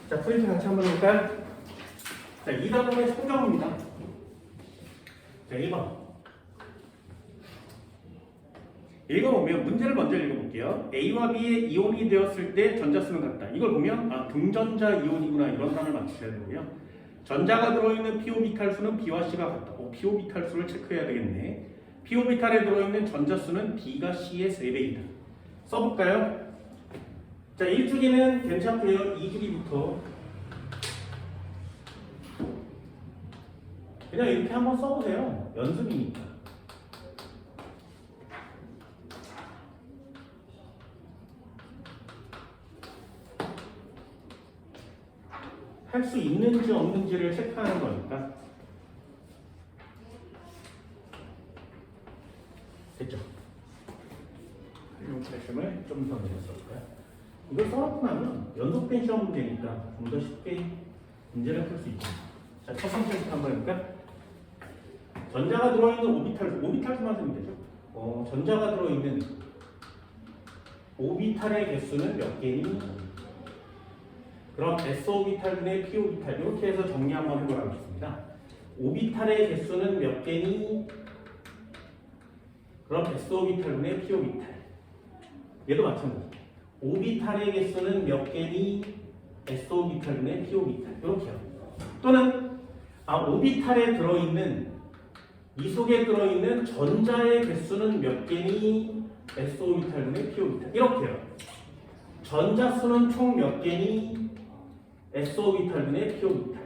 자, 프린트 같이 한번 해볼까요? 자, 2단원의 성경입니다. 자, 1번. 읽어보면 문제를 먼저 읽어볼게요. A와 B의 이온이 되었을 때 전자수는 같다. 이걸 보면 등전자 이온이구나 이런 단어를 맞추셔야 되고요. 전자가 들어있는 p오비탈 수는 B와 C가 같다. p오비탈 수를 체크해야 되겠네. p오비탈에 들어있는 전자수는 B가 C의 3배이다. 써볼까요? 자, 1주기는 괜찮고요. 2주기부터 그냥 이렇게 한번 써보세요. 연습이니까. 할 수 있는지 없는지를 체크하는 거니까. 됐죠? 활용 패션을 좀 더 내렸을까요? 이걸 써놓고 나면 연속된 시험 문제니까 좀 더 쉽게 문제를 풀 수 있죠. 자, 첫 번째부터 한번 해볼까요? 전자가 들어있는 오비탈수만 쓰면 되죠. 전자가 들어있는 오비탈의 개수는 몇 개니? 그럼 s오비탈분의 p오비탈 이렇게 해서 정리 한번 해보겠습니다. 오비탈의 개수는 몇 개니? 그럼 s오비탈분의 p오비탈. 얘도 마찬가지. 오비탈의 개수는 몇 개니? s오비탈분의 p오비탈. 이렇게요. 또는 오비탈에 들어있는 이 속에 들어있는 전자의 개수는 몇 개니? s오비탈분의 p오비탈. 이렇게요. 전자수는 총 몇 개니? s오비탈분의 p오비탈.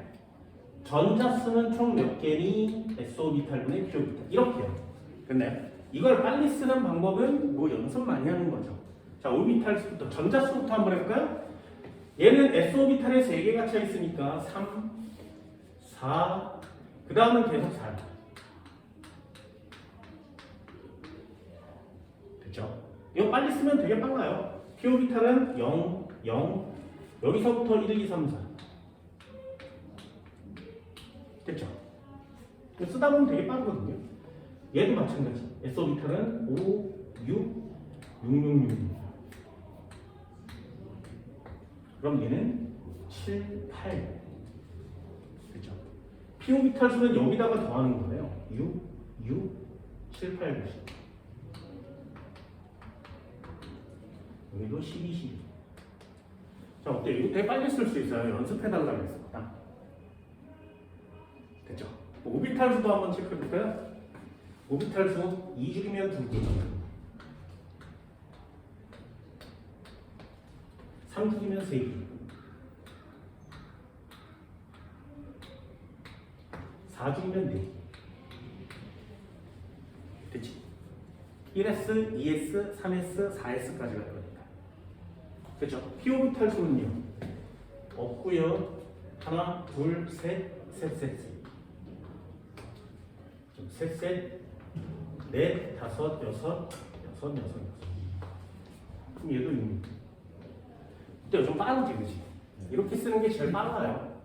전자수는 총 몇 개니? s오비탈분의 p오비탈. 이렇게요. 됐나요? 이걸 빨리 쓰는 방법은 뭐 연습 많이 하는 거죠. 자, 오비탈수부터 전자수부터 한번 해볼까요? 얘는 s오비탈에 3개가 차 있으니까 3, 4, 그 다음은 계속 4. 됐죠? 이거 빨리 쓰면 되게 빨라요. p오비탈은 0, 0, 여기서부터 1, 2, 3, 4. 됐죠? 쓰다 보면 되게 빠르거든요. 얘도 마찬가지. s오비탈은 5, 6, 6, 6, 6. 그럼 얘는 7, 8. 그렇죠? p오비탈 수는 여기다가 더하는 거예요. 6, 6, 7, 8, 9, 10. 여기도 12, 12. 자, 어때요? 이거 되게 빨리 쓸 수 있어요. 연습해달라고 했습니다. 됐죠? 오비탈 수도 한번 체크해볼까요? 오비탈 수 2주기면 2개. 3주기면 3개. 4주기면 4개. 됐지? 1S, 2S, 3S, 4S까지 갈 거니까. 그렇죠? p오비탈 수는요. 없고요. 하나, 둘, 셋, 셋, 셋. 셋, 셋, 넷, 다섯, 여섯, 여섯. 그럼 얘도 6. 근데 좀 빠르지, 그치? 이렇게 쓰는 게 제일 빨라요.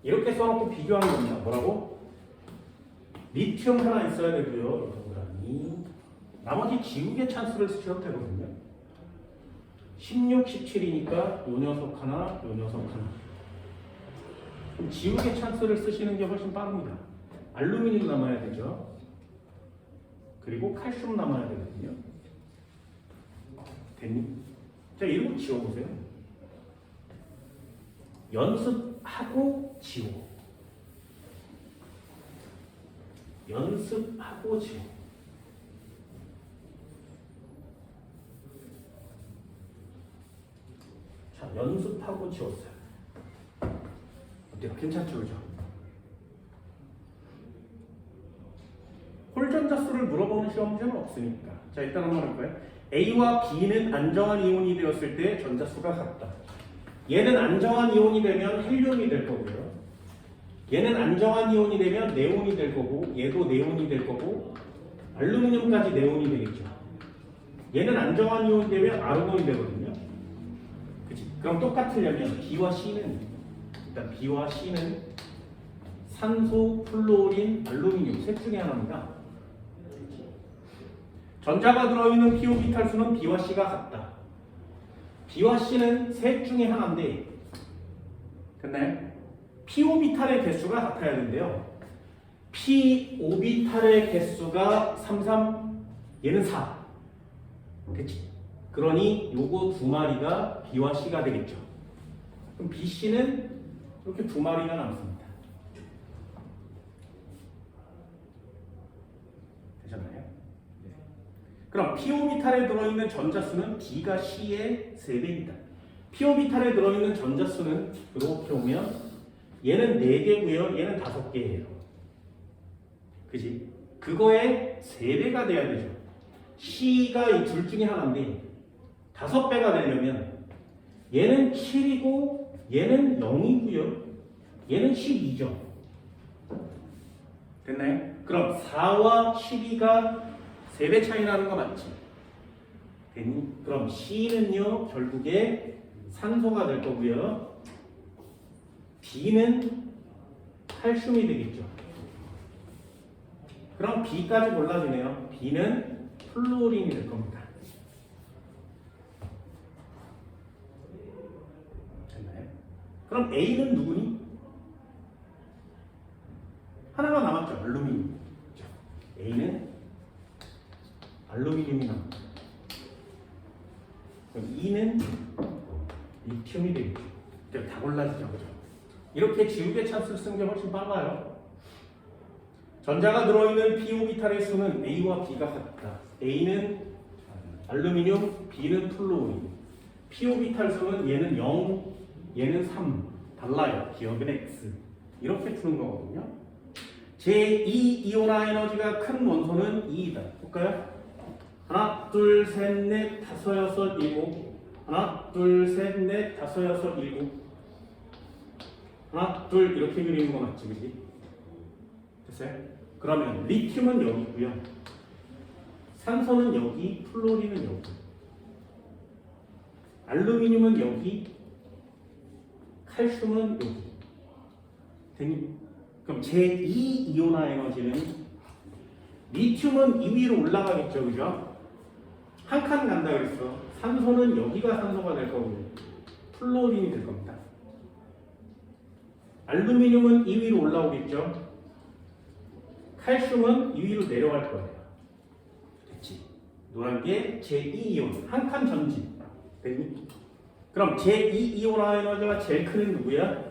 이렇게 써놓고 비교하는 겁니다. 뭐라고? 리튬 하나 있어야 되고요. 동그라미. 나머지 지우개 찬스를 쓰셔도 되거든요. 16, 17이니까 요 녀석 하나, 요 녀석 하나. 그럼 지우개 찬스를 쓰시는 게 훨씬 빠릅니다. 알루미늄 남아야 되죠. 그리고 칼슘 남아야 되거든요. 됐니? 자, 이런 거 지워보세요. 연습하고 지워. 연습하고 지워. 자, 연습하고 지웠어요. 어때요? 괜찮죠? 그죠? 홀전자 수를 물어보는 시험 문제는 없으니까. 자, 일단 한번 해볼까요? A와 B는 안정한 이온이 되었을 때 전자수가 같다. 얘는 안정한 이온이 되면 헬륨이 될 거고요. 얘는 안정한 이온이 되면 네온이 될 거고, 얘도 네온이 될 거고, 알루미늄까지 네온이 되겠죠. 얘는 안정한 이온이 되면 아르곤이 되거든요. 그치? 그럼 똑같으려면 B와 C는, 일단 B와 C는 산소, 플루오린, 알루미늄 셋 중에 하나입니다. 전자가 들어있는 p오비탈 수는 B와 C가 같다. B와 C는 셋 중에 하나인데 됐나요? p 오비탈의 개수가 같아야 되는데요. p 오비탈의 개수가 33, 얘는 4. 됐지? 그러니 요거 두 마리가 B와 C가 되겠죠. 그럼 B, C는 이렇게 두 마리가 남습니다. 되셨나요? 네. 그럼 p 오비탈에 들어있는 전자수는 B가 C의 3배입니다. p 오비탈에 들어있는 전자수는 이렇게 오면 얘는 4개고요. 얘는 5개예요. 그지? 그거의 3배가 돼야 되죠. C가 이 둘 중에 하나인데 5배가 되려면 얘는 7이고 얘는 0이고요. 얘는 12죠. 됐나요? 그럼 4와 12가 3배 차이 나는 거 맞지? 됐니? 그럼 C는요 결국에 산소가 될 거고요. B는 칼슘이 되겠죠. 그럼 B까지 골라주네요. B는 플루오린이 될 겁니다. 됐나요? 그럼 A는 누구니? 하나가 남았죠. 알루미늄. A는 알루미늄이 남았죠. 그럼 E는 리튬이 되겠죠. 다 골라지죠. 그죠? 이렇게 지우개 찬스를 쓰는 게 훨씬 빨라요. 전자가 들어있는 p 오비탈의 수는 A와 B가 같다. A는 알루미늄, B는 플루오린. p 오비탈 수는 얘는 0, 얘는 3. 달라요. 기억은 X. 이렇게 푸는 거거든요. 제2 이온화 에너지가 큰 원소는 2이다. 볼까요? 하나, 둘, 셋, 넷, 다섯, 여섯, 일곱. 하나, 둘, 셋, 넷, 다섯, 여섯, 일곱. 하나, 둘 이렇게 그리는 거 맞지, 그지? 됐어요? 그러면 리튬은 여기 있고요. 산소는 여기, 플로린은 여기. 알루미늄은 여기, 칼슘은 여기. 됐니? 그럼 제2 이온화 에너지는 리튬은 2위로 올라가겠죠, 그죠? 한 칸 간다 그랬어. 산소는 여기가 산소가 될 거고요. 플로린이 될 겁니다. 알루미늄은 2위로 올라오겠죠. 칼슘은 2위로 내려갈 거예요. 됐지? 노란 게 제2이온, 한 칸 전진. 됐니? 그럼 제2이온화 에너지가 제일 큰 누구야?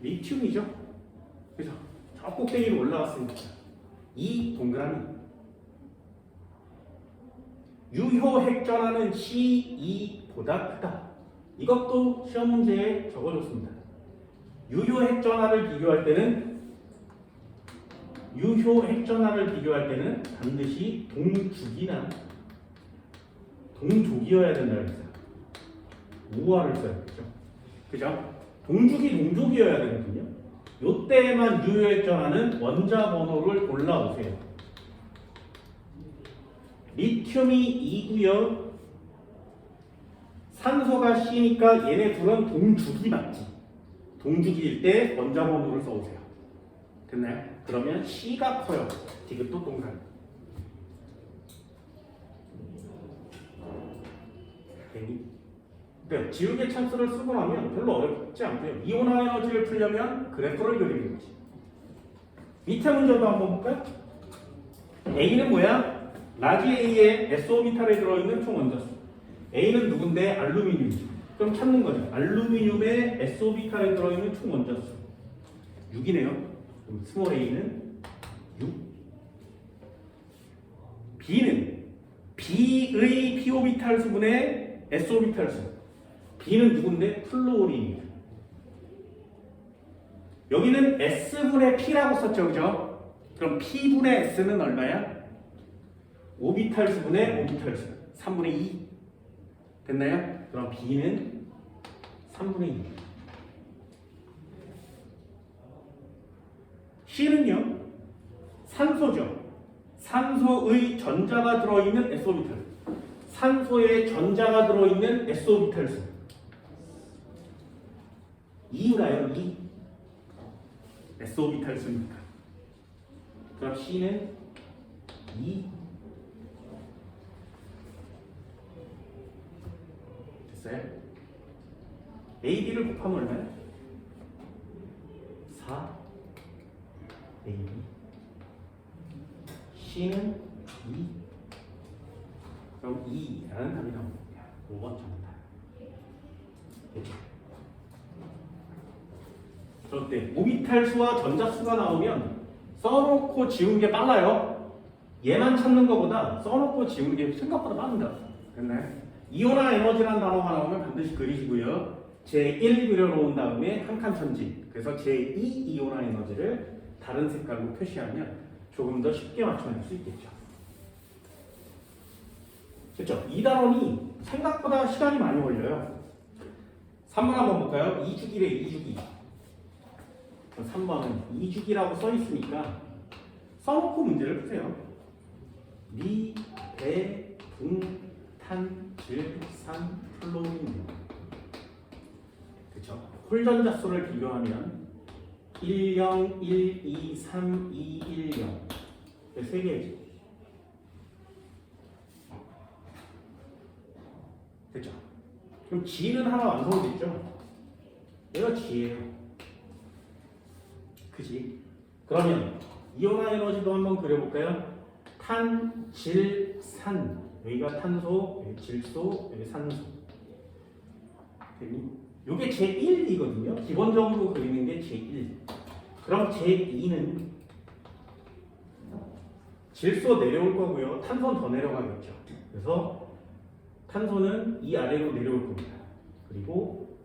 리튬이죠. 그래서 저 꼭대기로 올라왔으니까 이 동그라미. 유효 핵전하는 C2보다 크다. 이것도 시험 문제에 적어줬습니다. 유효 핵전하를 비교할 때는 반드시 동죽이나 동족이어야 된다 그랬어요. 우화를 써야겠죠. 그죠? 동족이어야 되거든요. 요때만 유효 핵전하는 원자 번호를 골라오세요. 리튬이 2고요. 산소가 C니까 얘네 둘은 동죽이 맞지. 동죽일 때 원자 번호를 써오세요. 됐나요? 그러면 C가 커요. 디귿도 동그라미. 네, 지우개 찬스를 쓰고 나면 별로 어렵지 않고요. 이온화 에너지를 풀려면 그래프를 그리는 거지. 밑에 문제도 한번 볼까요? A는 뭐야? 라지 A의 S오비탈에 들어있는 총 원자수. A는 누군데? 알루미늄이죠. 그럼 찾는 거죠. 알루미늄의 S오비탈에 들어있는 총 원자수 6이네요. 그럼 스몰 a는 6. B는 B의 P오비탈 수분의 S오비탈 수. B는 누군데? 플루오린입니다. 여기는 S분의 P라고 썼죠. 그죠? 그럼 P분의 S는 얼마야? 오비탈 수분의 오비탈 수. 3분의 2. 됐나요? 그럼 B는 3분의 2. C는요? 산소죠. 산소의 전자가 들어있는 S오비탈. 산소에 전자가 들어있는 S오비탈 수. 2가요? 2. S오비탈 수니까. 그럼 C는 2. 됐어요? A, B를 곱하면 얼마야? 4 A C는 2 그럼 2라는 답이 나옵니다. 5번 정답. 됐죠? 그런데 오비탈수와 전자수가 나오면 써놓고 지운 게 빨라요. 얘만 찾는 것보다 써놓고 지우는 게 생각보다 빠른다. 됐나요? 이온화 에너지라는 단어가 나오면 반드시 그리시고요. 제1 그려놓은 다음에 한 칸 전진. 그래서 제2 이온화 에너지를 다른 색깔로 표시하면 조금 더 쉽게 맞춰낼 수 있겠죠. 그렇죠? 이 단원이 생각보다 시간이 많이 걸려요. 3번 한번 볼까요? 2주기래 2주기. 3번은 2주기라고 써 있으니까 써놓고 문제를 푸세요. 미, 배, 붕, 탄, 질, 산, 플로린. 그렇죠? 홀전자수를 비교하면 10, 1, 2, 3, 2, 1, 0. 세 개지. 됐죠? 그럼 G는 하나 완성됐죠? 얘가 G예요. 그지? 그러면 이온화 에너지도 한번 그려볼까요? 탄, 질, 산. 여기가 탄소, 여기 질소, 여기 산소. 이게 제1이거든요. 기본적으로 그리는 게 제1. 그럼 제2는 질소 내려올 거고요. 탄소는 더 내려가겠죠. 그래서 탄소는 이 아래로 내려올 겁니다. 그리고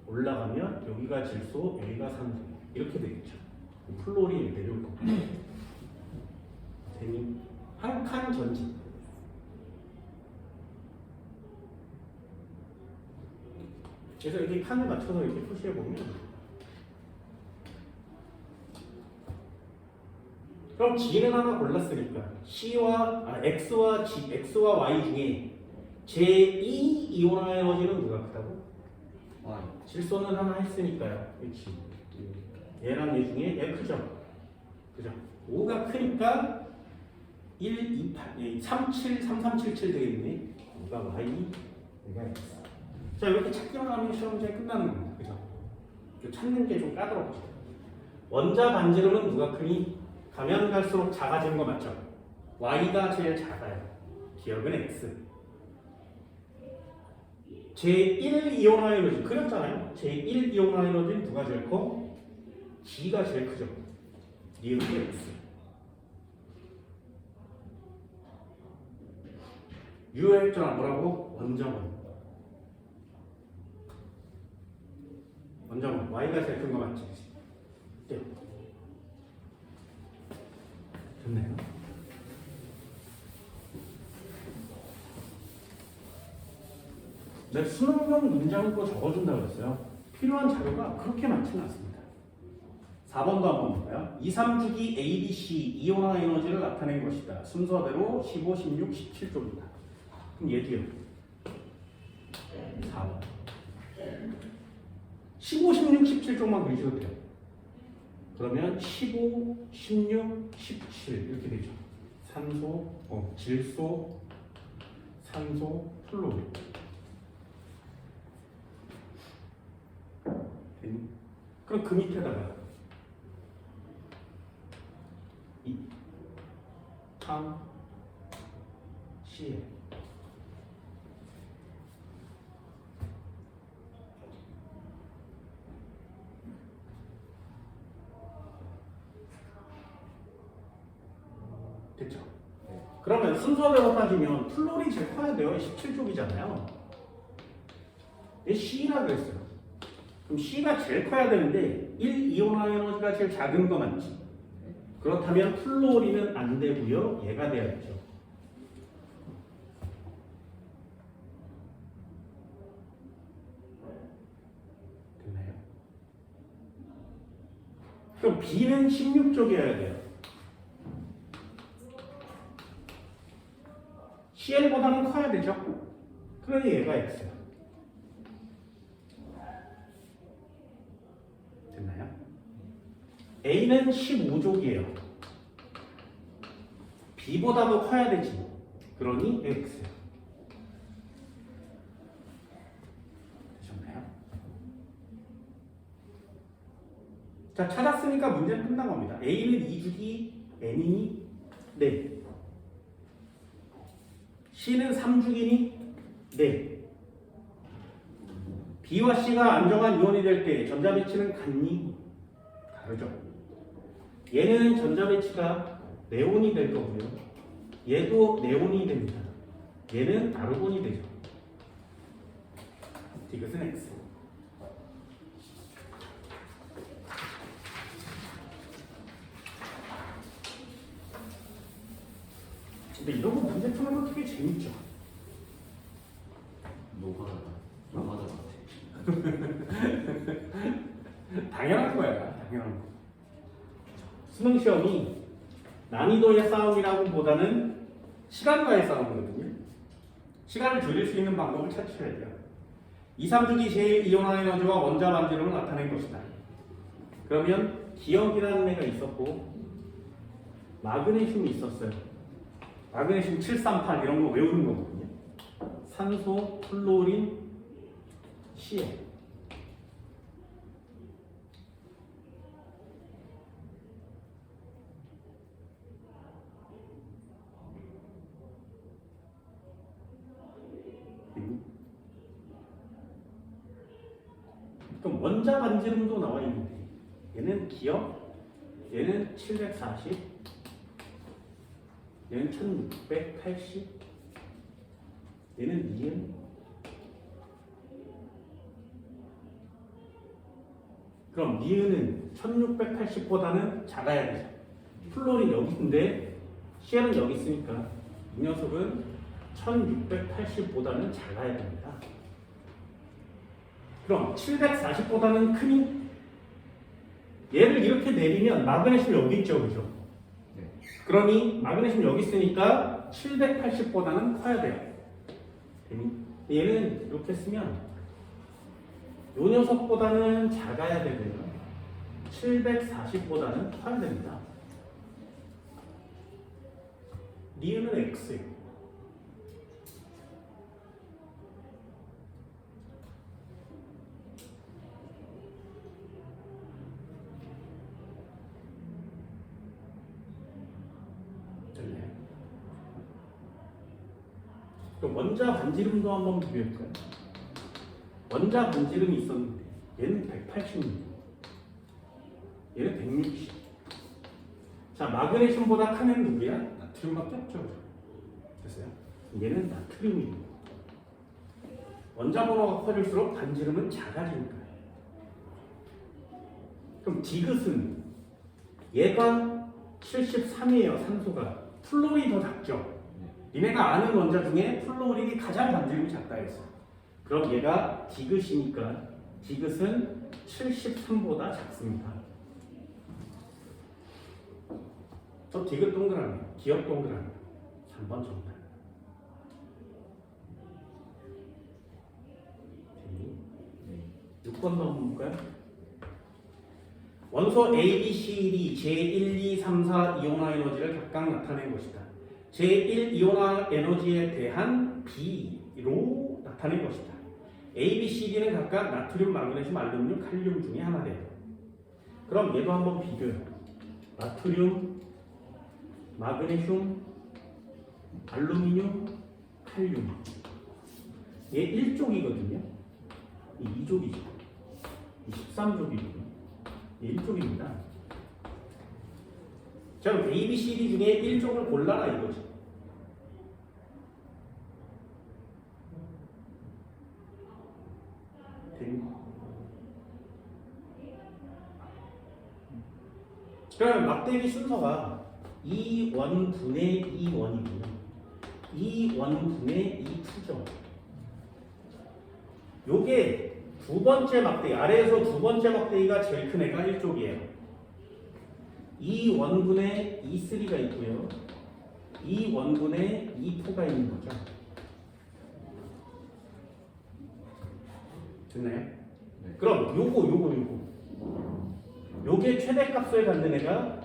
올라가면 여기가 질소, 여기가 산소. 이렇게 되겠죠. 플로린 내려올 겁니다. 한 칸 전진. 그래서 이렇게 칸을 맞춰서 이렇게 표시해 보면, 그럼 G는 하나 골랐으니까 X와 G, X와 Y 중에 제2 이온화 에너지는 누가 크다고? Y. 질소는 하나 했으니까요. 그렇지. 얘랑 얘 중에 얘 크죠? 그죠? 5가 크니까 1, 2, 8, 3, 7, 3, 3, 7, 7 되겠네. 얘가 Y, 얘가 X. 자, 이렇게 찾기만 하면 시험 문제 끝나는 겁니다. 그죠? 찾는 게 좀 까다롭죠. 원자 반지름은 누가 크니? 가면 갈수록 작아지는 거 맞죠? Y가 제일 작아요. 기억은 X. 제1 이온화 에너지 그렸잖아요. 제1 이온화 에너지는 누가 제일 커? G가 제일 크죠. 리을이 X. U의 핵전화 뭐라고? 원점원. 원점원. Y가 제일 큰 거 맞지? 네. 됐나요? 네, 수능용 문장도 적어준다고 했어요. 필요한 자료가 그렇게 많지는 않습니다. 4번도 한번 볼까요? 2, 3주기 A, B, C 이온화 에너지를 나타낸 것이다. 순서대로 15, 16, 17조입니다. 그럼 얘도요. 4번. 15, 16, 17조만 그리셔도 돼요. 그러면 15, 16, 17 이렇게 되죠. 산소, 질소, 산소, 플로린. 그럼 그 밑에다가 2, 3, C 됐죠? 그러면 순서대로 따지면 플로린 제일 커야 돼요. 17쪽이잖아요. 얘 C라 그랬어요. 그럼 C가 제일 커야 되는데 1 이온화 에너지가 제일 작은 거 맞지? 그렇다면 플로린은 안 되고요. 얘가 돼야죠. 됐나요? 그럼 B는 16쪽이어야 돼요. CL보다는 커야 되죠? 그러니 얘가 X야. 됐나요? A는 15족이에요. B보다도 커야 되지. 그러니 X야. 되셨나요? 자, 찾았으니까 문제는 끝난 겁니다. A는 2주기, N이니? 네. C는 3주기니? 네. B와 C가 안정한 이온이 될 때 전자배치는 같니? 다르죠. 얘는 전자배치가 네온이 될 거고요. 얘도 네온이 됩니다. 얘는 아르곤이 되죠. 이것은 X. 근데 이런 거 문제 푸는 거 되게 재밌죠. 노가다 같아. 당연한 거야. 당연한 거. 수능 시험이 난이도의 싸움이라고 보다는 시간과의 싸움이거든요. 시간을 줄일 수 있는 방법을 찾으셔야 돼요. 2, 3주기 제일 이온화 에너지와 원자 반지름을 나타낸 것이다. 그러면 기억이라는 애가 있었고 마그네슘이 있었어요. 마그네슘 738 이런 거 외우는 거거든요. 산소, 플로린, CL. 그럼 원자 반지름도 나와 있는데 얘는 기억, 얘는 740, 얘는 1680, 얘는 니은. 그럼 니은은 1680보다는 작아야 되죠. 플로린 여기 있는데 CL은 여기 있으니까 이 녀석은 1680보다는 작아야 됩니다. 그럼 740보다는 크니? 얘를 이렇게 내리면 마그네슘 여기 있죠, 그죠? 네. 그러니 마그네슘 여기 있으니까 780보다는 커야 돼요. 얘는 이렇게 쓰면 요 녀석보다는 작아야 되고요. 740보다는 커야 됩니다. 니은은 X예요. 원자 반지름도 한번 비교해볼까요? 원자 반지름이 있었는데 얘는 180mm, 얘는 160. 자, 마그네슘보다 큰 애는 누구야? 나트륨밖에 없죠. 됐어요? 얘는 나트륨이에요. 원자 번호가 커질수록 반지름은 작아지니까요. 그럼 디귿은 얘가 73이에요. 산소가. 플로린이 더 작죠. 니네가 아는 원자 중에 플로린이 가장 반지름이 작다 했어요. 그럼 얘가 디귿이니까 디귿은 73보다 작습니다. 저 디귿 동그라미, 기억 동그라미 3번 정답. 6번 넘어볼까요? 원소 A, B, C, D, 제1, 2, 3, 4 이온화 에너지를 각각 나타낸 것이다. 제1 이온화 에너지에 대한 B로 나타낸 것이다. A, B, C, D는 각각 나트륨, 마그네슘, 알루미늄, 칼륨 중에 하나래요. 그럼 얘도 한번 비교해요. 나트륨, 마그네슘, 알루미늄, 칼륨. 얘 1족이거든요. 이 2족이죠. 이 13족이거든요. 얘 1족입니다. 자, 그럼 A, B, C, D 중에 1족을 골라라 이거지. 그럼 막대기 순서가 2원분의 2원이고요. 2원분의 2투죠. 요게 두 번째 막대기, 아래에서 두 번째 막대기가 제일 큰 애가 1족이에요. 2원분의 2,3가 있고요. 2원분의 2,4가 있는 거죠. 됐나요? 네. 그럼 요게 최대값을 갖는 애가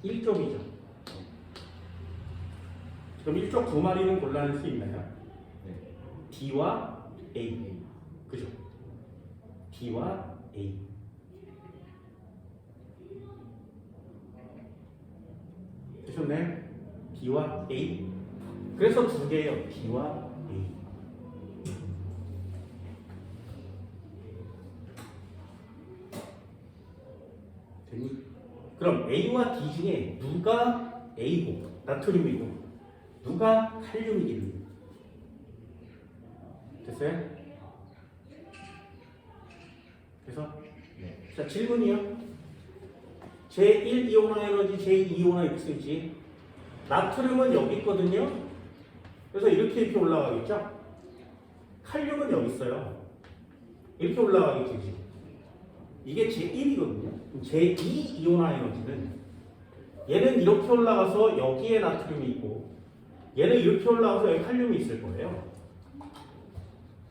1족이죠. 그럼 1족 두 마리는 골라낼 수 있나요? 네. D와 A. 그죠? D와 A. 됐나요? B와 A. 그래서 두 개예요. B와 A. 됐니? 그럼 A와 D 중에 누가 A고 나트륨이고 누가 칼륨이겠니? 됐어요? 그래서 네. 자 질문이요. 제1 이온화 에너지, 제2 이온화 X지. 나트륨은 여기 있거든요. 그래서 이렇게 올라가겠죠? 칼륨은 여기 있어요. 이렇게 올라가겠지. 이게 제1이거든요. 제2 이온화 에너지는 얘는 이렇게 올라가서 여기에 나트륨이 있고 얘는 이렇게 올라가서 여기 칼륨이 있을 거예요.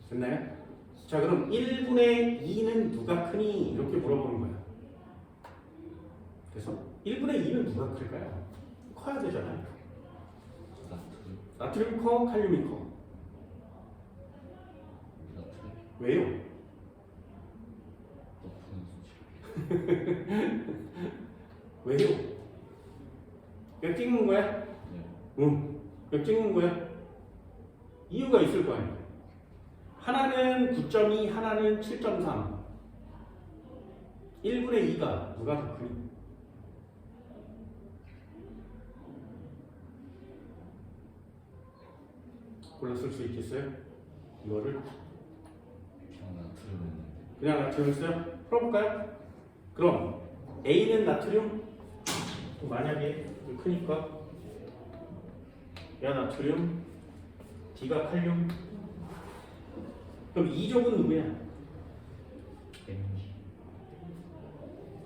됐나요? 자 그럼 1분의 2는 누가 크니? 이렇게 물어보는 거야. 그래서 1분의 2는 누가 클까요? 커야 되잖아요. 나트륨. 나트륨 커, 칼륨이 커. 나트륨. 왜요? 높은 수치. 왜요? 왜 찍는 거야? 네. 응. 왜 찍는 거야? 이유가 있을 거 아니야. 하나는 9.2, 하나는 7.3. 1분의 2가 누가 더 크니? 골랐을 수 있겠어요? 이거를 그냥 나트륨. 그냥 나트륨을 써요? 풀어볼까요? 그럼 A는 나트륨 만약에 크니까 야 나트륨 D가 칼륨 그럼 이족은 누구야?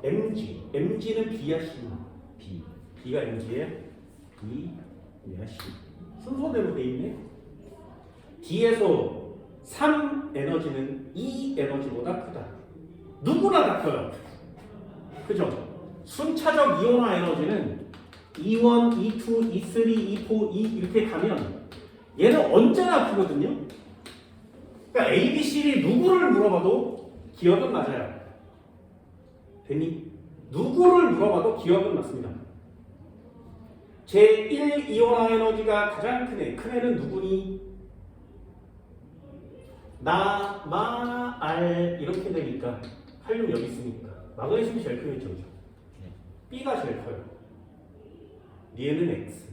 MG. MG는 B야 C? B. B가 MG예요? B야 C 순서대로 돼 있네. D에서 3 에너지는 2 에너지보다 크다. 누구나 다 커요. 그죠? 순차적 이온화 에너지는 E1, E2, E3, E4, E 이렇게 가면 얘는 언제나 크거든요. 그러니까 A, B, C, D 누구를 물어봐도 기억은 맞아요. 됐니? 누구를 물어봐도 기억은 맞습니다. 제1 이온화 에너지가 가장 큰 애. 큰 애는 누구니? 나, 마, 알 이렇게 되니까 칼륨 여기 있으니까 마그네슘이 제일 크겠죠. 그죠? B가 제일 커요. 얘는 X.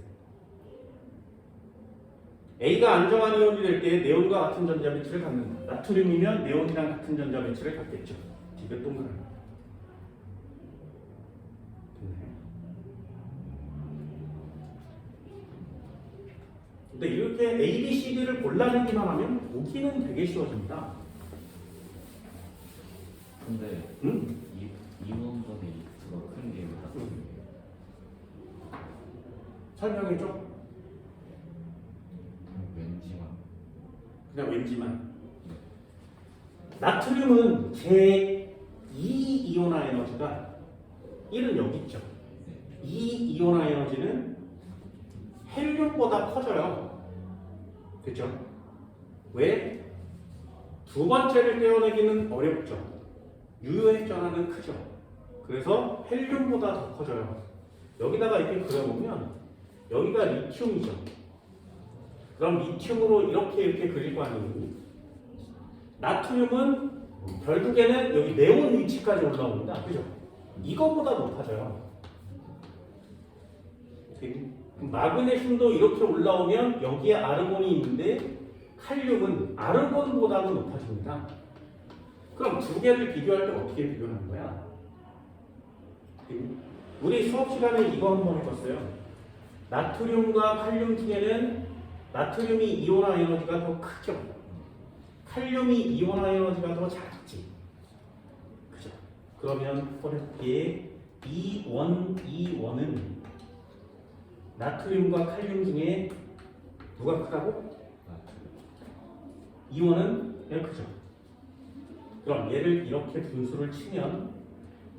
A가 안정한 이온이 될 때 네온과 같은 전자 배치를 갖는다. 나트륨이면 네온이랑 같은 전자 배치를 갖겠죠. D가 동그라미. 근데 이렇게 A, B, C, D를 골라내기만 하면 보기는 되게 쉬워집니다. 근데 응? 이원분의 X가 큰 게 나트륨이에요. 설명해줘. 왠지만. 그냥 왠지만. 나트륨은 제2 이온화 에너지가 1은 여기 있죠. 2 이온화 에너지는 헬륨보다 커져요. 그죠? 왜? 두 번째를 떼어내기는 어렵죠. 유효액 전하는 크죠. 그래서 헬륨보다 더 커져요. 여기다가 이렇게 그려보면 여기가 리튬이죠. 그럼 리튬으로 이렇게 그릴 거 아니에요. 나트륨은 결국에는 여기 네온 위치까지 올라옵니다. 그죠? 이거보다 높아져요. 마그네슘도 이렇게 올라오면 여기에 아르곤이 있는데 칼륨은 아르곤보다도 높아집니다. 그럼 두 개를 비교할 때 어떻게 비교하는 거야? 우리 수업 시간에 이거 한번 해봤어요. 나트륨과 칼륨 중에는 나트륨이 이온화 에너지가 더 크죠. 칼륨이 이온화 에너지가 더 작지. 그죠? 그러면 어렵게 E1은 나트륨과 칼륨 중에 누가 크다고? E1은 얘가 크죠. 그럼 얘를 이렇게 분수를 치면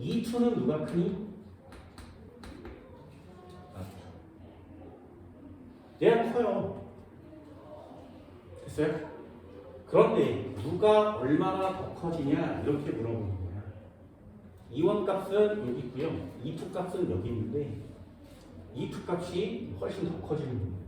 E2는 누가 크니? 얘가 커요. 됐어요? 그런데 누가 얼마나 더 커지냐 이렇게 물어보는 거야. E1 값은 여기 있고요. E2 값은 여기 있는데 이 두 값이 훨씬 더 커지는 겁니다.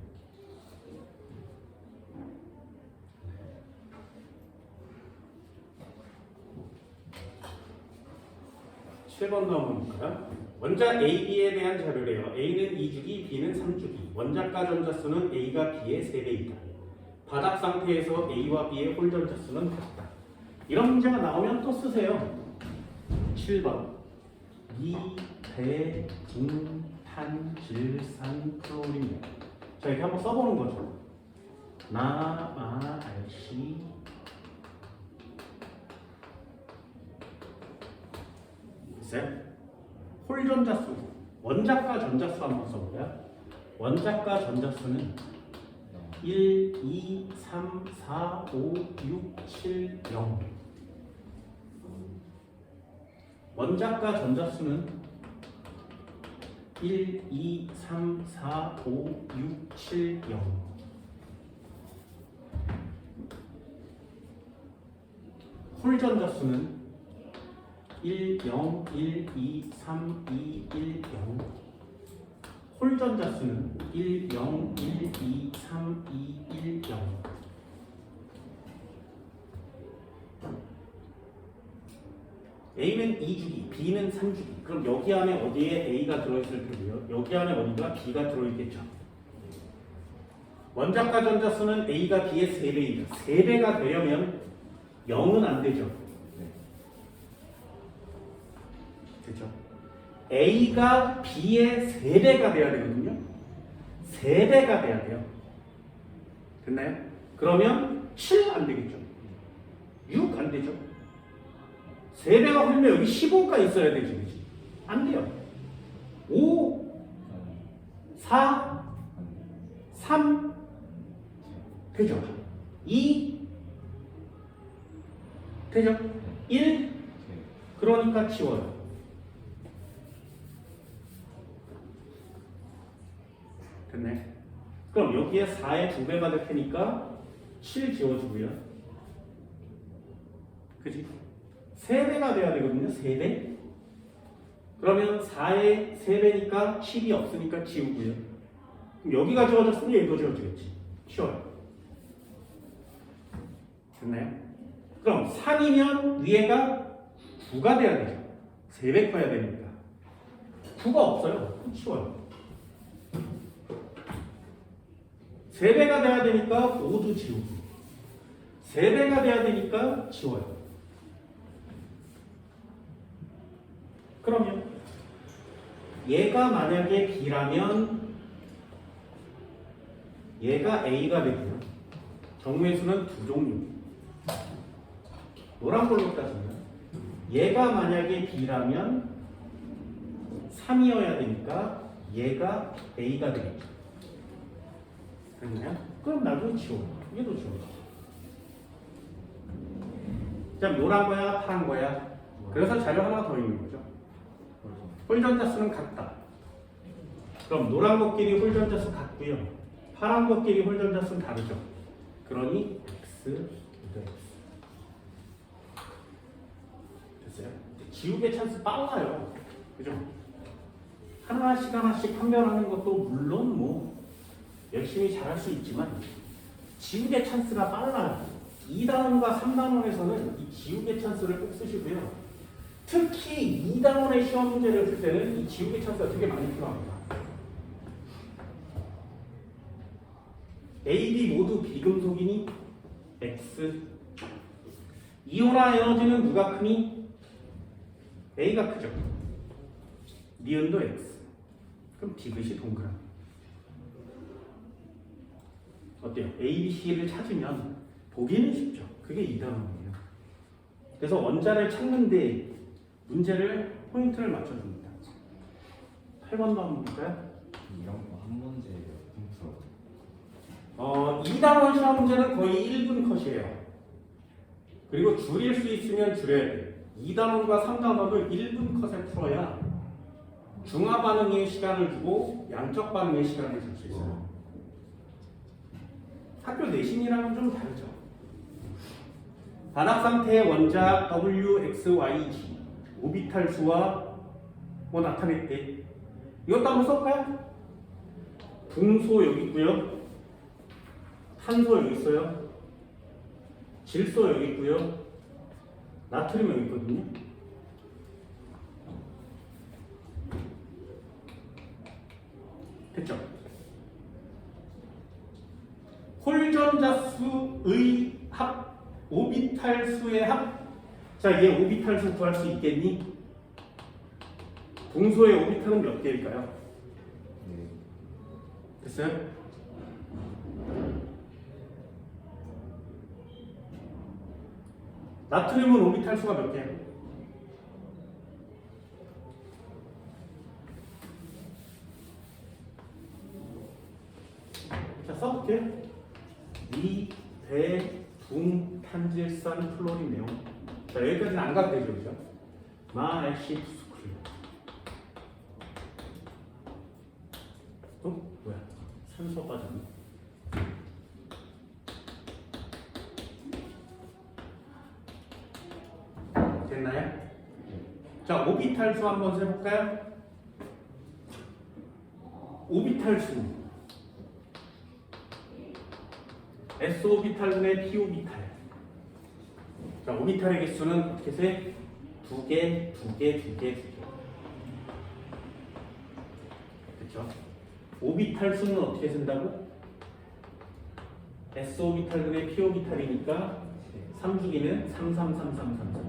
(7번) 넘어볼까요? 원자 A, B에 대한 자료래요. A는 2주기, B는 3주기. 원자가 전자수는 A가 B의 3배이다. 바닥 상태에서 A와 B의 홀 전자수는 같다. 이런 문제가 나오면 또 쓰세요. 7번. 이, 배, 중, 탄, 질, 산, 플로린입니다. 자, 이렇게 한번 써보는 거죠. 나, 마, 알시, 됐어요? 홀 전자수, 원자과 전자수 한번 써볼까요? 원자과 전자수는 1, 2, 3, 4, 5, 6, 7, 0. 원자과 전자수는 1, 2, 3, 4, 5, 6, 7, 0. 홀 전자수는 1, 0, 1, 2, 3, 2, 1, 0. 홀 전자수는 1, 0, 1, 2, 3, 2, 1, 0. A는 2주기, B는 3주기. 그럼 여기 안에 어디에 A가 들어있을 테고요. 여기 안에 어디가 B가 들어있겠죠. 원자과 전자수는 A가 B의 3배이다. 3배가 되려면 0은 안 되죠. 그렇죠? A가 B의 3배가 돼야 되거든요. 3배가 돼야 돼요. 됐나요? 그러면 7 안 되겠죠. 6 안 되죠. 3배가 흘면 여기 15가 있어야 되지, 그치? 안 돼요. 5, 4, 3 되죠. 2 되죠. 1 그러니까 지워요. 됐네. 그럼 여기에 4의 2배가 될 테니까 7 지워주고요. 그치? 3배가 돼야 되거든요. 3배. 그러면 4의 3배니까 7이 없으니까 지우고요. 그럼 여기가 지워졌으면 얘도 지워지겠지. 쉬워요. 됐나요? 그럼 3이면 위에가 9가 돼야 되죠. 3배 커야 되니까. 9가 없어요. 쉬워요. 3배가 돼야 되니까 5도 지우고 3배가 돼야 되니까 지워요. 그러면 얘가 만약에 B라면 얘가 A가 되고요. 경우의 수는 2종류. 노란 걸로 따지면 얘가 만약에 B라면 3이어야 되니까 얘가 A가 되겠죠. 됐나요? 그럼 나중에 지워요. 얘도 지워요. 자, 노란 거야, 파란 거야. 그래서 자료 하나 더 있는 거죠. 홀전자수는 같다. 그럼 노란 것끼리 홀전자수 같고요. 파란 것끼리 홀전자수는 다르죠. 그러니 X, X. 됐어요? 지우개 찬스 빨라요. 그죠? 하나씩 하나씩 판별하는 것도 물론 뭐 열심히 잘할 수 있지만 지우개 찬스가 빨라요. 2단원과 3단원에서는 이 지우개 찬스를 꼭 쓰시고요. 특히 2단원의 시험 문제를 풀 때는 이 지우개 찬스가 되게 많이 필요합니다. A, B 모두 비금속이니 X. 이온화 에너지는 누가 크니? A가 크죠. 니은도 X. 그럼 디귿이 동그라미. 어때요? A, B, C를 찾으면 보기는 쉽죠. 그게 2단원이에요. 그래서 원자를 찾는데 문제를 포인트를 맞춰줍니다. 8번도 한번 볼까요? 이런 거 한 문제 풀어. 2단원 시험 문제는 거의 1분 컷이에요. 그리고 줄일 수 있으면 줄여야 돼요. 2단원과 3단원을 1분 컷에 풀어야 중화 반응의 시간을 주고 양적 반응의 시간을 줄 수 있어요. 학교 내신이랑은 좀 다르죠. 반학 상태의 원자 W, X, Y, G 오비탈 수와 뭐 나타냈대. 이것도 한번 써볼까요? 붕소 여기 있고요. 탄소 여기 있어요. 질소 여기 있고요. 나트륨 여기 있거든요. 됐죠? 홀전자 수의 합, 오비탈 수의 합. 자, 얘 오비탈 수 구할 수 있겠니? 붕소의 오비탈은 몇 개일까요? 네. 됐어요? 나트륨은 오비탈 수가 몇 개야? 자, 써볼게요. 이대붕탄질산 플로린 내용. 자, 여기까지는 안 가도 되죠, 그죠? 마에시스쿨. 뭐야? 산소 빠졌네. 됐나요? 자, 오비탈 수 한번 세볼까요? 오비탈 수. S 오비탈분의 P 오비탈. 자, 오비탈의 개수는 어떻게 세? 두 개. 그렇죠? 오비탈 수는 어떻게 쓴다고? S 오비탈분의 P 오비탈이니까 3주기는 333333.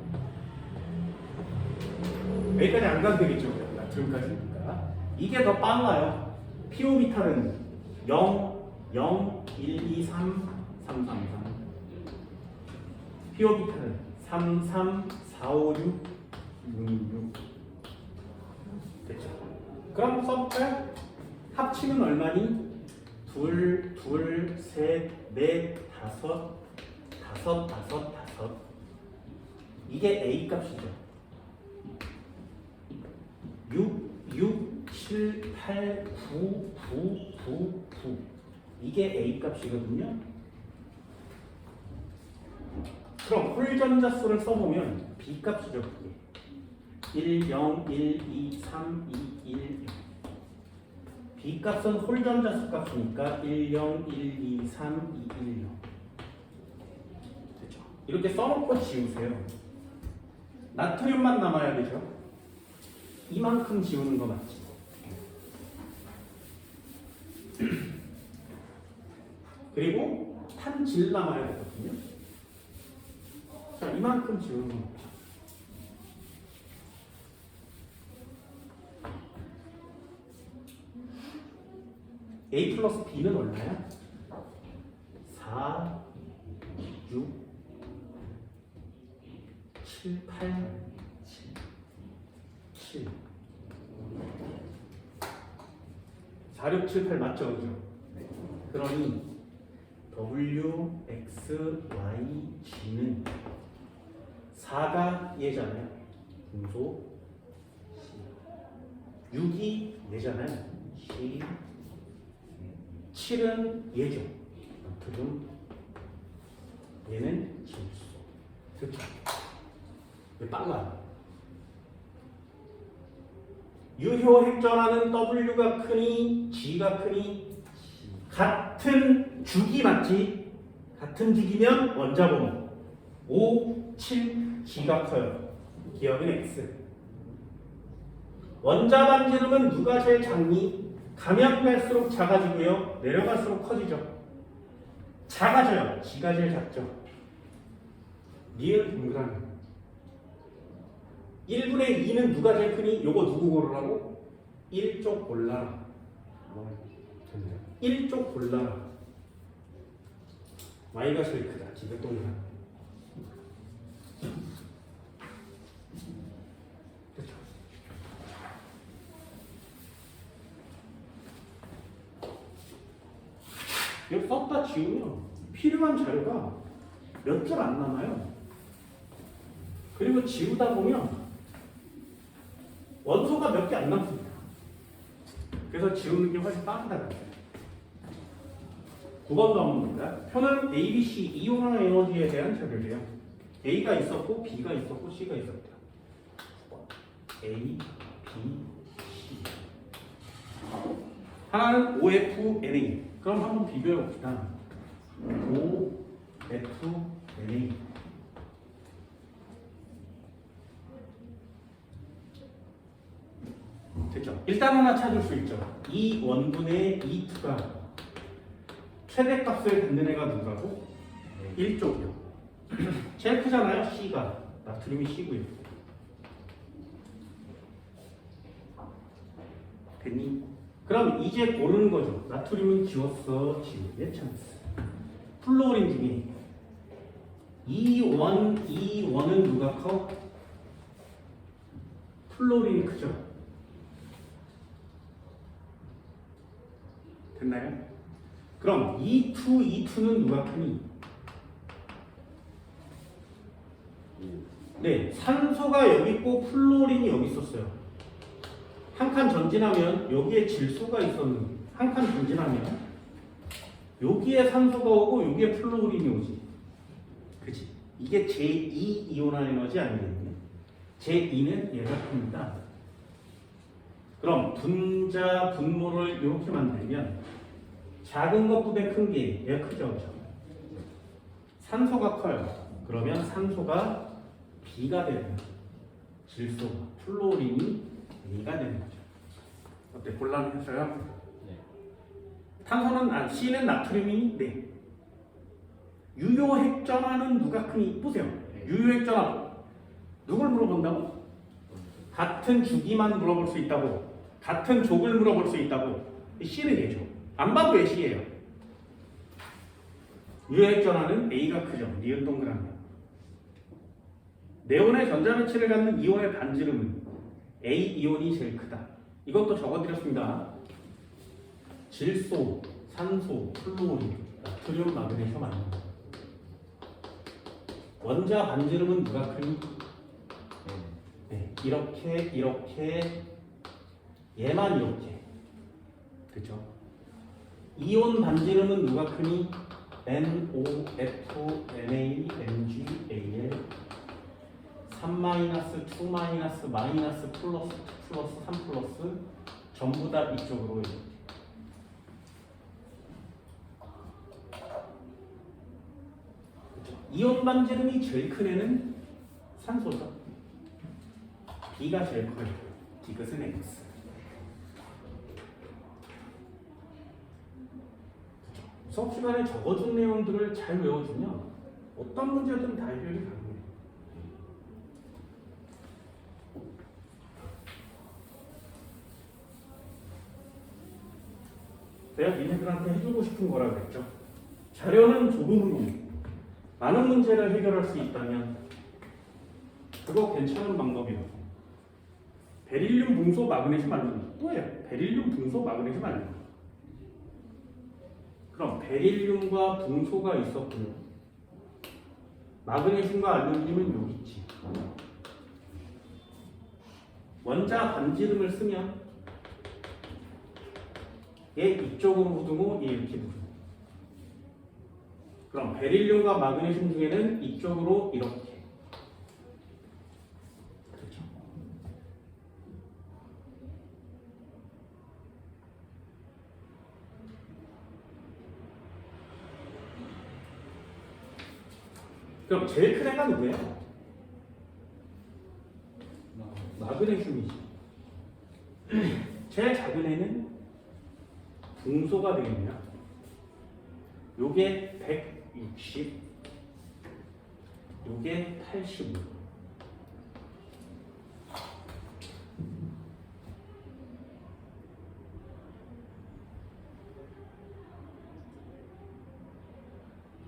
여기까지 안 가도 되겠죠? 나트륨까지니까. 이게 더 빨라요. P 오비탈은 0, 0, 1, 2, 3, 3, 3, 3. P 오비탈은 3, 3, 4, 5, 6, 6, 6. 됐죠? 그럼 써볼까요? 합치면 얼마니? 둘, 셋, 넷, 다섯. 이게 A 값이죠. 6, 7, 8, 9, 9. 이게 A 값이거든요. 그럼 홀전자수를 써보면 B 값이죠. 그게. 1, 0, 1, 2, 3, 2, 1. B 값은 홀전자수 값이니까 1, 0, 1, 2, 3, 2, 1, 0. 됐죠? 이렇게 써놓고 지우세요. 나트륨만 남아야 되죠. 이만큼 지우는 거 맞지? 그리고 탄질 남아야 되거든요. 자, 이만큼 지우는 거 맞죠? A 플러스 B는 얼마야? 4, 6, 7, 8, 7. 4, 6, 7, 8 맞죠? 그죠? 그러니 W, X, Y, G는 4가 얘잖아요. 분소 6이 얘잖아요. C 7은 얘죠. 나트륨. 얘는 질소. 그렇죠? 왜 빨라요? 유효 핵전하는 W가 크니 G가 크니 같은 주기 맞지? 같은 주기면 원자번호 5, 7, G가 커요. 기억은 X. 원자 반지름은 누가 제일 작니? 가면 갈수록 작아지고요. 내려갈수록 커지죠. 작아져요. G가 제일 작죠. 니은 동그라미. 1분의 2는 누가 제일 크니? 요거 누구 고르라고? 1쪽 골라라. 1쪽 골라라. Y가 제일 크다. G가 동그라미. 그렇죠. 이거 썼다 지우면 필요한 자료가 몇 줄 안 남아요. 그리고 지우다 보면 원소가 몇 개 안 남습니다. 그래서 지우는 게 훨씬 빠르다는 거예요. 9번도 한번 봅니다. 표는 A, B, C 이온화 에너지에 대한 자료래요. A가 있었고 B가 있었고 C가 있었다. 9번 A, B, C 하나는 OFNA. 그럼 한번 비교해 봅시다. OFNA. 됐죠? 일단 하나 찾을 수 있죠. 이 원분의 E2가 최대값을 갖는 애가 누구라고? 1쪽이요. 제일 크잖아요. C가. 나트륨이 C고요. 됐니? 그럼 이제 고르는 거죠. 나트륨은 지웠어. 지우개 찬스. 플로린 중에 E1은 누가 커? 플로린이 크죠? 됐나요? 그럼 E2는 누가 크니? 네, 산소가 여기 있고 플로린이 여기 있었어요. 한 칸 전진하면 여기에 질소가 있었는데 한 칸 전진하면 여기에 산소가 오고 여기에 플로린이 오지. 그치? 이게 제2 이온화 에너지 아니겠니? 제2는 얘가 큽니다. 그럼 분자, 분모를 이렇게 만들면 작은 것보다 큰 게 얘가 크죠? 그렇죠? 산소가 커요. 그러면 산소가 B가 되는 거죠. 질소가, 플로린이 A가 되는 거죠. 어때? 곤란했어요? 네. 탄소는 C는 나트륨이 네. 유효핵전화는 누가 크니? 보세요. 유효핵전화 누굴 물어본다고? 같은 주기만 물어볼 수 있다고. 같은 족을 물어볼 수 있다고. C는 얘죠. 안 봐도 왜 C예요? 유효핵전화는 A가 크죠. 니은 동그라미. 네온의 전자배치를 갖는 이온의 반지름은 A 이온이 제일 크다. 이것도 적어드렸습니다. 질소, 산소, 플로린, 나트륨, 마그네슘 아닙니다. 원자 반지름은 누가 크니? 네, 이렇게 얘만 이렇게 그렇죠? 이온 반지름은 누가 크니? NO, F, Na, Mg, Al 3 마이너스, 2 마이너스, 마이너스, 플러스, 2 플러스, 3 플러스 전부 다 이쪽으로 이렇게. 이온 반지름이 제일 큰 애는 산소죠. B가 제일 커요. 디귿은 X. 수업 시간에 적어준 내용들을 잘 외워주면 어떤 문제든 다 해결이 가능해요. 내가 니네들한테 해주고 싶은 거라고 했죠. 자료는 조금으로 많은 문제를 해결할 수 있다면 그거 괜찮은 방법이에요. 베릴륨, 붕소, 마그네슘 알루미늄 또예요. 베릴륨, 붕소, 마그네슘 알루미늄. 그럼 베릴륨과 붕소가 있었고요. 마그네슘과 알루미늄은 여기 있지. 원자 반지름을 쓰면 얘 이쪽으로 후두고 얘 이렇게 두고. 그럼 베릴륨과 마그네슘 중에는 이쪽으로 이렇게. 그렇죠? 그럼 제일 큰 애가 누구예요? 마그네슘이지. 제일 작은 애는 붕소가 되겠네요. 요게 160, 요게 85.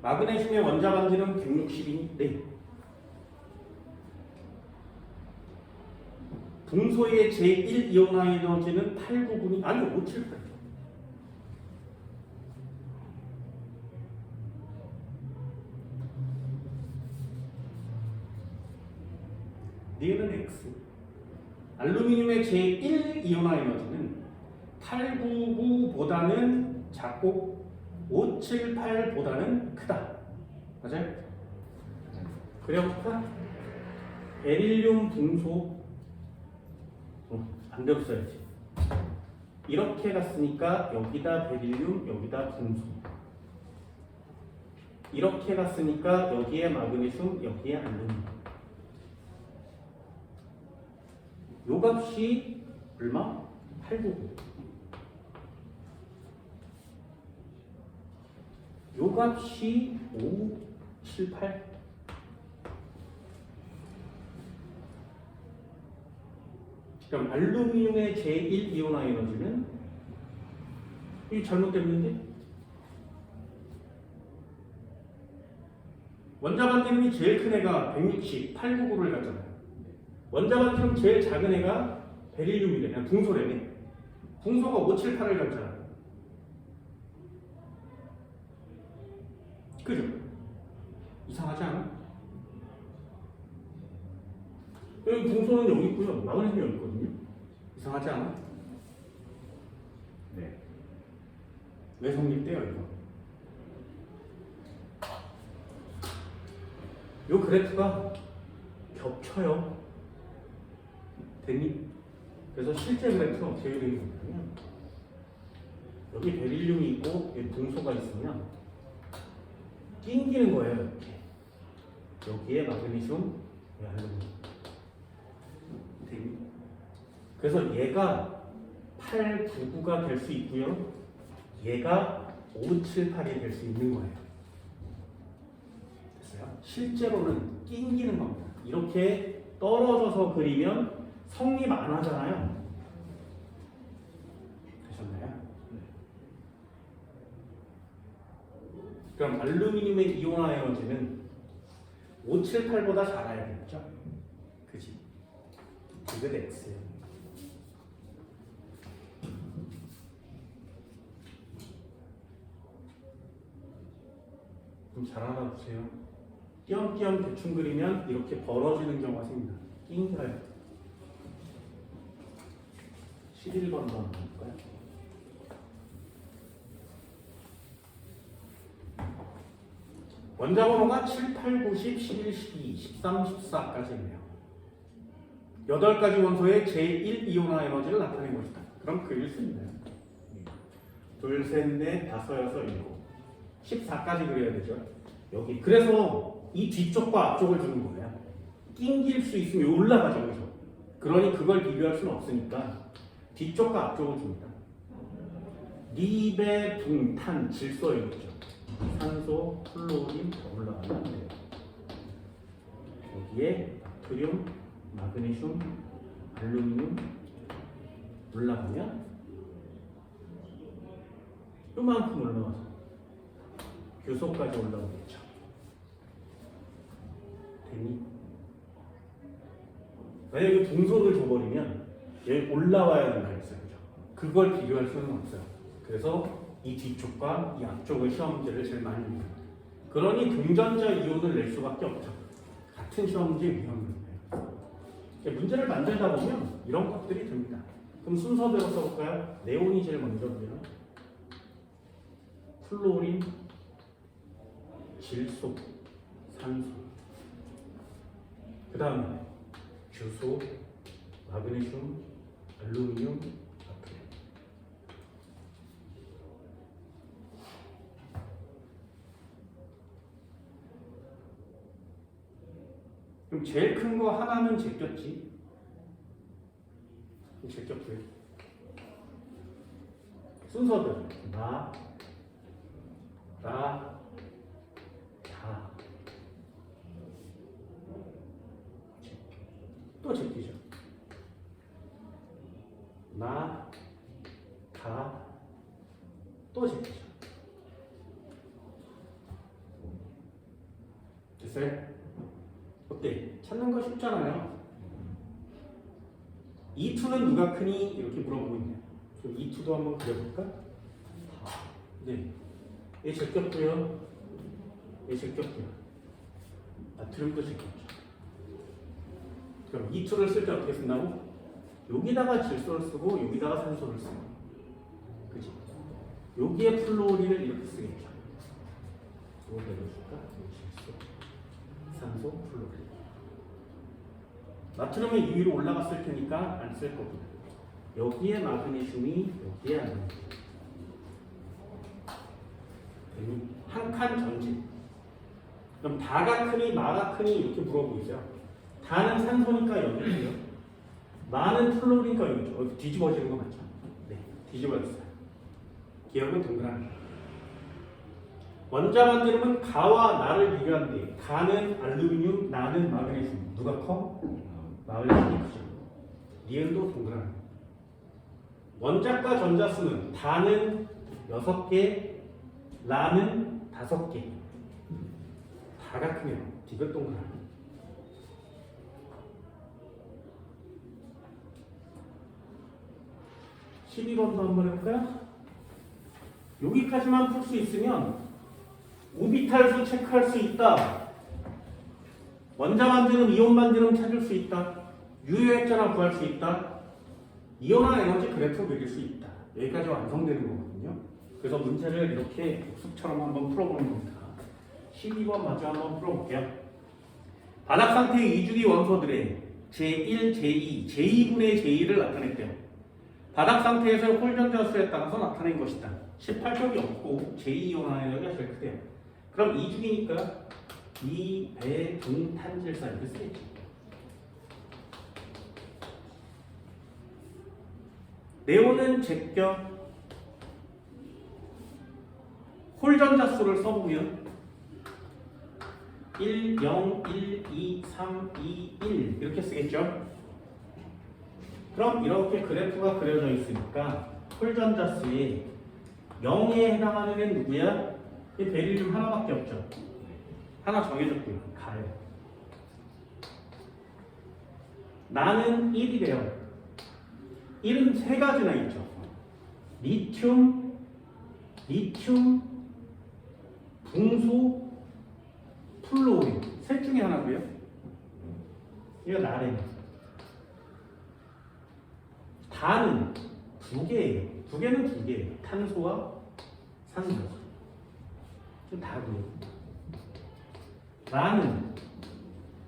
마그네슘의 원자 반지름 160이니 네. 붕소의 제1 이온화 에너지는 899니 아니 578. 니은은 X. 알루미늄의 제1 이온화 에너지는 899보다는 작고 578보다는 크다. 맞아요? 그래볼까? 베릴륨 붕소 반대로 써야지. 이렇게 갔으니까 여기다 베릴륨, 여기다 붕소. 이렇게 갔으니까 여기에 마그네슘, 여기에 알루미늄. 요 값이 얼마? 899. 요 값이 578. 그럼 알루미늄의 제1 이온화 에너지는 이 잘못됐는데 원자반트륨이 제일 큰 애가 160, 899를 갖잖아요. 원자반트륨 제일 작은 애가 베릴륨이래. 그냥 붕소래네. 붕소가 578을 갖잖아. 그죠? 이상하지 않아? 여기 붕소는 여기 있고요. 마그네슘이 여기 있거든요. 이상하지 않아? 네. 왜 성립돼요, 이거? 요 그래프가 겹쳐요. 됐니? 그래서 실제 그래프는 어떻게 되는 거냐면 여기 베릴륨이 있고 여기 붕소가 있으면 낑기는 거예요, 이렇게. 여기에 마그네슘, 여기 알루미늄. 그래서 얘가 899가 될 수 있고요. 얘가 578이 될 수 있는 거예요. 됐어요? 실제로는 낑기는 겁니다. 이렇게 떨어져서 그리면 성립 안 하잖아요. 되셨나요? 그럼 알루미늄의 이온화 에너지는 578보다 작아야겠죠? 그지? 그게 X예요. 그럼 잘 알아보세요. 띄엄띄엄 대충 그리면 이렇게 벌어지는 경우가 생깁니다. 낑겨요. 11번도 한번 볼까요? 원자 번호가 7, 8, 9, 10, 11, 12, 13, 14까지 있네요. 8가지 원소의 제1 이온화 에너지를 나타낸 것이다. 그럼 그릴 수 있나요? 둘, 셋, 넷, 다섯, 여섯, 일곱. 14까지 그려야 되죠. 여기. 그래서 이 뒤쪽과 앞쪽을 주는 거예요. 낑길 수 있으면 올라가죠. 그래서. 그러니 그걸 비교할 수는 없으니까 뒤쪽과 앞쪽을 줍니다. 리베, 붕, 탄, 질소 여기 있죠. 산소, 플로린 더 올라가면 돼요. 여기에 나트륨, 마그네슘, 알루미늄 올라가면 요만큼 올라와서 규소까지 올라오겠죠. 되니? 만약에 붕소를 줘버리면 얘 올라와야 된다 했어요. 그죠? 그걸 비교할 수는 없어요. 그래서 이 뒤쪽과 이 앞쪽의 시험지를 제일 많이 냅니다. 그러니 금전자 이온을 낼 수밖에 없죠. 같은 시험지 위험을. 문제를 만들다 보면 이런 것들이 됩니다. 그럼 순서대로 써볼까요? 네온이 제일 먼저고요. 플로린, 질소, 산소. 그 다음에 규소, 마그네슘, 알루미늄, 나트륨. 그럼 제일 큰 거 하나는 제꼈지. 제꼈고요. 순서대로 나, 다. 또 제끼죠. 나, 다, 또 제끼죠. 됐어요? 어때? 찾는 거 쉽잖아요. E2는 누가 크니? 이렇게 물어보고 있네요. 그럼 E2도 한번 그려볼까? 네. 얘 제꼈고요. 얘 제꼈고요. 나트륨도 제꼈죠. 그럼 E2를 쓸 때 어떻게 쓴다고? 여기다가 질소를 쓰고 여기다가 산소를 쓰고. 그치? 여기에 플로린을 이렇게 쓰겠죠. 이거 내려줄까? 질소, 산소, 플로린. 나트륨이 2위로 올라갔을 테니까 안 쓸 겁니다. 여기에 마그네슘이 여기에 안 나옵니다. 한 칸 전체. 그럼 다가 크니 마가 크니 이렇게 물어보이죠. 다는 산소니까 여기고요. 마는 플로리니까 여기죠. 뒤집어지는 거 맞죠? 네, 뒤집어졌어요. 기억은 동그라미. 원자 반지름은 가와 나를 비교한데 가는 알루미늄, 나는 마그네슘. 누가 커? 마그네슘이 크죠. 니은도 동그라미. 원자과 전자수는 다는 6개, 라는 5개. 다가 크네요. 디귿 동그라미. (12번도) 한번 해볼까요? 여기까지만 풀 수 있으면 오비탈수 체크할 수 있다. 원자 반지름, 이온 반지름 찾을 수 있다. 유효액자나 구할 수 있다. 이온화 에너지 그래프 그릴 수 있다. 여기까지 완성되는 거거든요. 그래서 문제를 이렇게 복습처럼 한번 풀어보는 겁니다. 12번 마저 한번 풀어볼게요. 바닥 상태의 이주기 원소들의 제1, 제2, 제2분의 제1을 나타냈대요. 바닥 상태에서 홀전자수에 따라서 나타낸 것이다. 18쪽이 없고 제2이온화 에너지가 제일 크대요. 그럼 이주기니까 이, 배, 등, 탄질사 이렇게 쓰겠지. 네온은 제껴 홀전자수를 써보면 1, 0, 1, 2, 3, 2, 1 이렇게 쓰겠죠. 그럼 이렇게 그래프가 그려져 있으니까 홀전자수에 0에 해당하는 애는 누구야? 이 베릴륨 하나밖에 없죠. 하나 정해졌고요. 가요. 나는 1이래요. 1은 세 가지나 있죠. 리튬, 붕소, 플로린. 셋 중에 하나고요. 이거 나래요. 다는 두 개예요. 두 개는 두 개예요. 탄소와 산소. 좀 다고요. 라는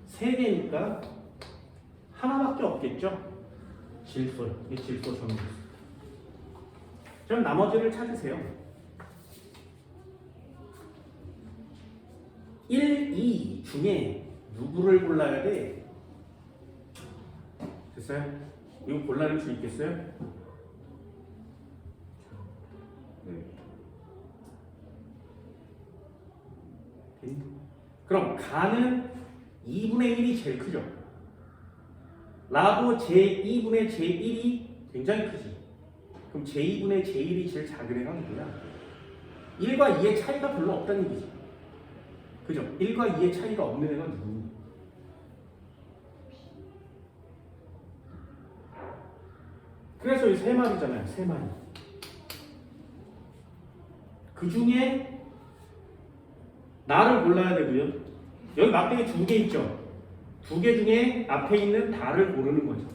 세 개니까 하나밖에 없겠죠. 질소요. 이 질소 정리했습니다. 그럼 나머지를 찾으세요. 1, 2 중에 누구를 골라야 돼? 됐어요? 이거 골라낼 수 있겠어요? 네. 그럼 가는 2분의 1이 제일 크죠? 라도 제2분의 제1이 굉장히 크지. 그럼 제2분의 제1이 제일 작은 애가 누구야? 1과 2의 차이가 별로 없다는 얘기지. 그죠? 1과 2의 차이가 없는 애가 누구? 그래서 이 세 마리잖아요. 세 마리. 그 중에 나를 골라야 되고요. 여기 막대기 두 개 있죠? 두 개 중에 앞에 있는 다를 고르는 거죠.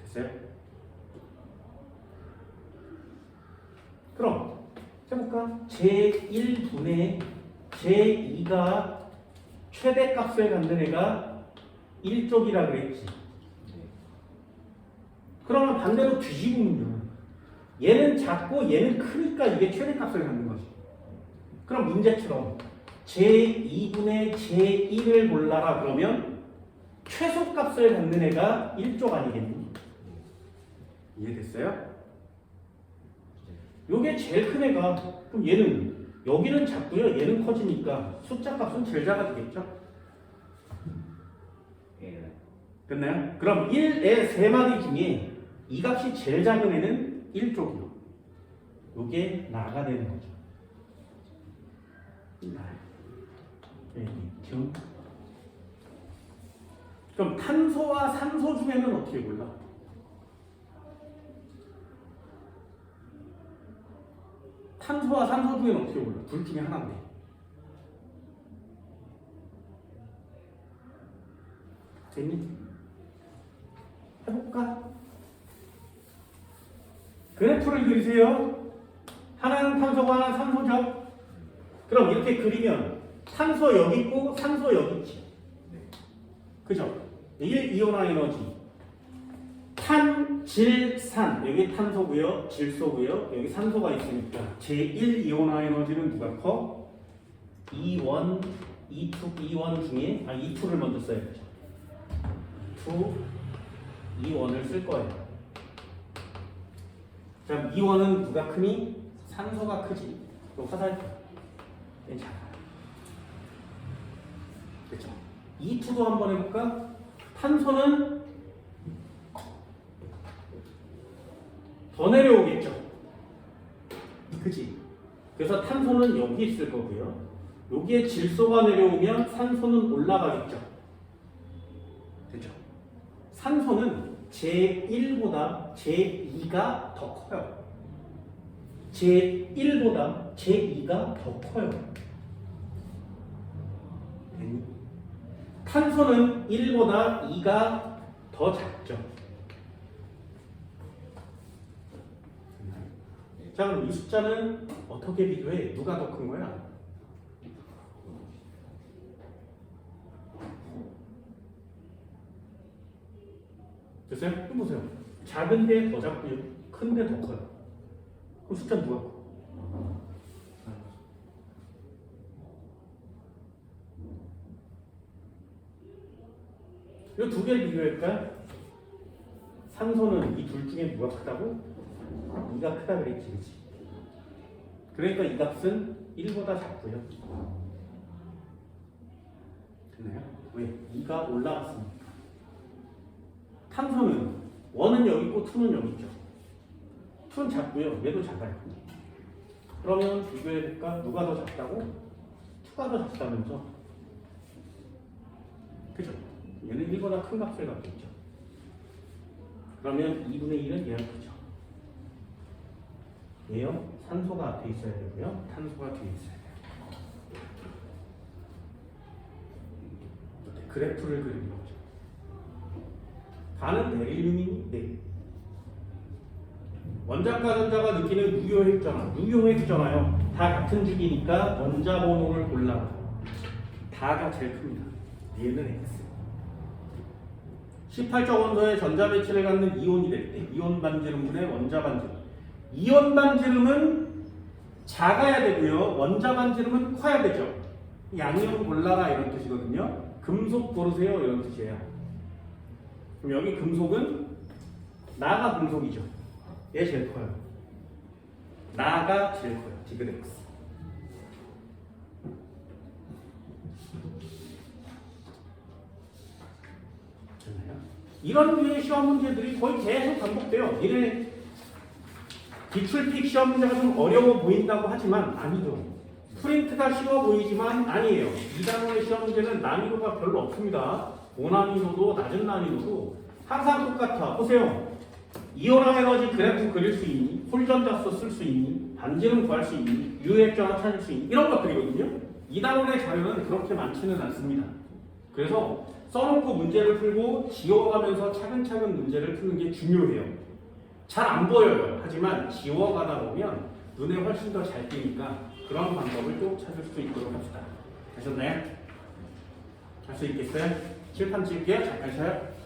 됐어요? 그럼 해볼까? 제1분의 제2가 최대값을 갖는 애가 1쪽이라 그랬지. 그러면 반대로 뒤집으면 얘는 작고 얘는 크니까 이게 최대값을 갖는 거지. 그럼 문제처럼 제2분의 제1을 골라라 그러면 최소값을 갖는 애가 1쪽 아니겠니? 이해됐어요? 요게 제일 큰 애가, 그럼 얘는 여기는 작고요 얘는 커지니까 숫자 값은 제일 작아지겠죠? 됐나요? 그럼 1의 세 마디 중에 이 값이 제일 작은 애는 1쪽이요. 요게 나가 되는 거죠. 리튬. 그럼 탄소와 산소 중에는 어떻게 골라? 탄소와 산소 중에는 어떻게 골라? 둘 중에 하나인데. 됐니? 해볼까? 그래프를 그리세요. 하나는 탄소고 하나는 산소죠. 그럼 이렇게 그리면 탄소 여기 있고 산소 여기 있지. 그죠? 1 이온화 에너지. 탄, 질, 산. 여기 탄소고요, 질소고요, 여기 산소가 있으니까 제1 이온화 에너지는 누가 커? E1, E2, E1 중에 E2를 먼저 써야겠죠. 2, E1을 쓸 거예요. 그럼 E1은 누가 크니? 산소가 크지. 또 화살표. 괜찮아. 그렇죠. E2도 한번 해볼까? 탄소는 더 내려오겠죠. 그치? 그래서 탄소는 여기 있을 거고요. 여기에 질소가 내려오면 산소는 올라가겠죠. 됐죠? 산소는 제1보다 제2가 더 커요. 제1보다 제2가 더 커요. 됐니? 탄소는 1보다 2가 더 작죠. 자, 그럼 이 숫자는 어떻게 비교해? 누가 더 큰 거야? 됐어요? 해보세요. 작은데 더 작고요. 큰데 더 커요. 그럼 숫자 누가 커? 이 두 개를 비교할까? 산소는 이 둘 중에 누가 크다고? 2가 크다 그랬지, 그치? 그러니까 이 값은 1보다 작고요. 됐나요? 왜? 2가 올라갔으니까. 탄소는 1은 여기 있고 2는 여기 있죠. 2는 작고요. 얘도 작아요. 그러면 비교해볼까? 누가 더 작다고? 2가 더 작다면서? 그죠? 얘는 1보다 큰 값을 갖고 있죠. 그러면 2분의 1은 얘가 크죠. 얘요? 산소가 앞에 있어야 되고요. 탄소가 뒤에 있어야 돼요. 그래프를 그리는 거죠. 가는 베릴륨이 네. 원자과 전자가 느끼는 유효핵전화요. 다 같은 주기니까 원자 번호를 골라. 다가 제일 큽니다. 얘는 X. 18적 원소의 전자 배치를 갖는 이온이 될 때 이온 반지름분의 원자 반지름. 이온 반지름은 작아야 되고요. 원자 반지름은 커야 되죠. 양이온 골라라 이런 뜻이거든요. 금속 고르세요 이런 뜻이에요. 그럼 여기 금속은 나가 금속이죠. 얘 제일 커요. 나가 제일 커요. 디귿 X. 이런 류의 시험 문제들이 거의 계속 반복돼요. 얘네 기출픽 시험 문제가 좀 어려워 보인다고 하지만 아니죠. 프린트가 쉬워 보이지만 아니에요. 2단원의 시험 문제는 난이도가 별로 없습니다. 고난이도도 낮은 난이도도 항상 똑같아. 보세요. 이온화 에너지 그래프 그릴 수 있니? 홀전자수 쓸 수 있니? 반지름 구할 수 있니? 유효핵전화 찾을 수 있니? 이런 것들이거든요. 2단원의 자료는 그렇게 많지는 않습니다. 그래서 써놓고 문제를 풀고 지워가면서 차근차근 문제를 푸는 게 중요해요. 잘 안 보여요. 하지만 지워가다 보면 눈에 훨씬 더 잘 띄니까 그런 방법을 꼭 찾을 수 있도록 합시다. 되셨나요? 할 수 있겠어요? 칠판 칠게요. 잠깐 쉬어요.